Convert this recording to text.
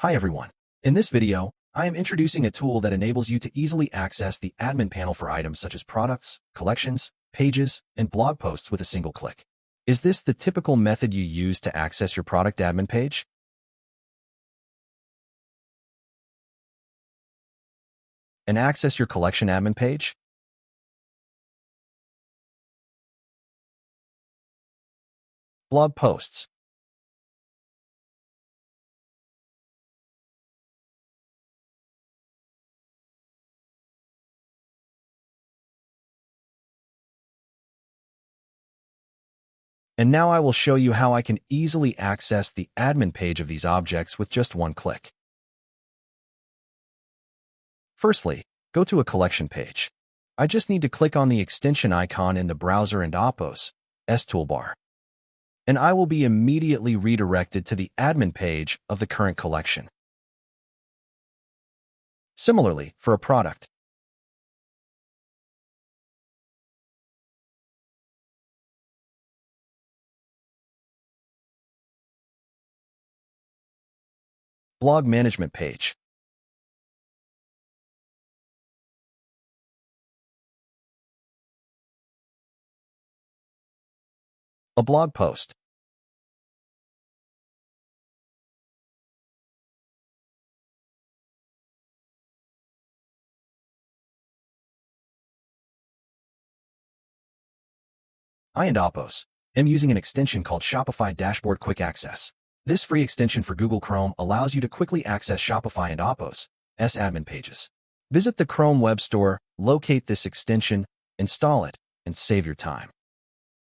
Hi everyone. In this video, I am introducing a tool that enables you to easily access the admin panel for items such as products, collections, pages, and blog posts with a single click. Is this the typical method you use to access your product admin page? And access your collection admin page? Blog posts. And now I will show you how I can easily access the admin page of these objects with just one click. Firstly, go to a collection page. I just need to click on the extension icon in the browser and Apple's toolbar. And I will be immediately redirected to the admin page of the current collection. Similarly, for a product, blog management page, a blog post, I and Apple's am using an extension called Shopify Dashboard Quick Access. This free extension for Google Chrome allows you to quickly access Shopify and Apple's admin pages. Visit the Chrome Web Store, locate this extension, install it, and save your time.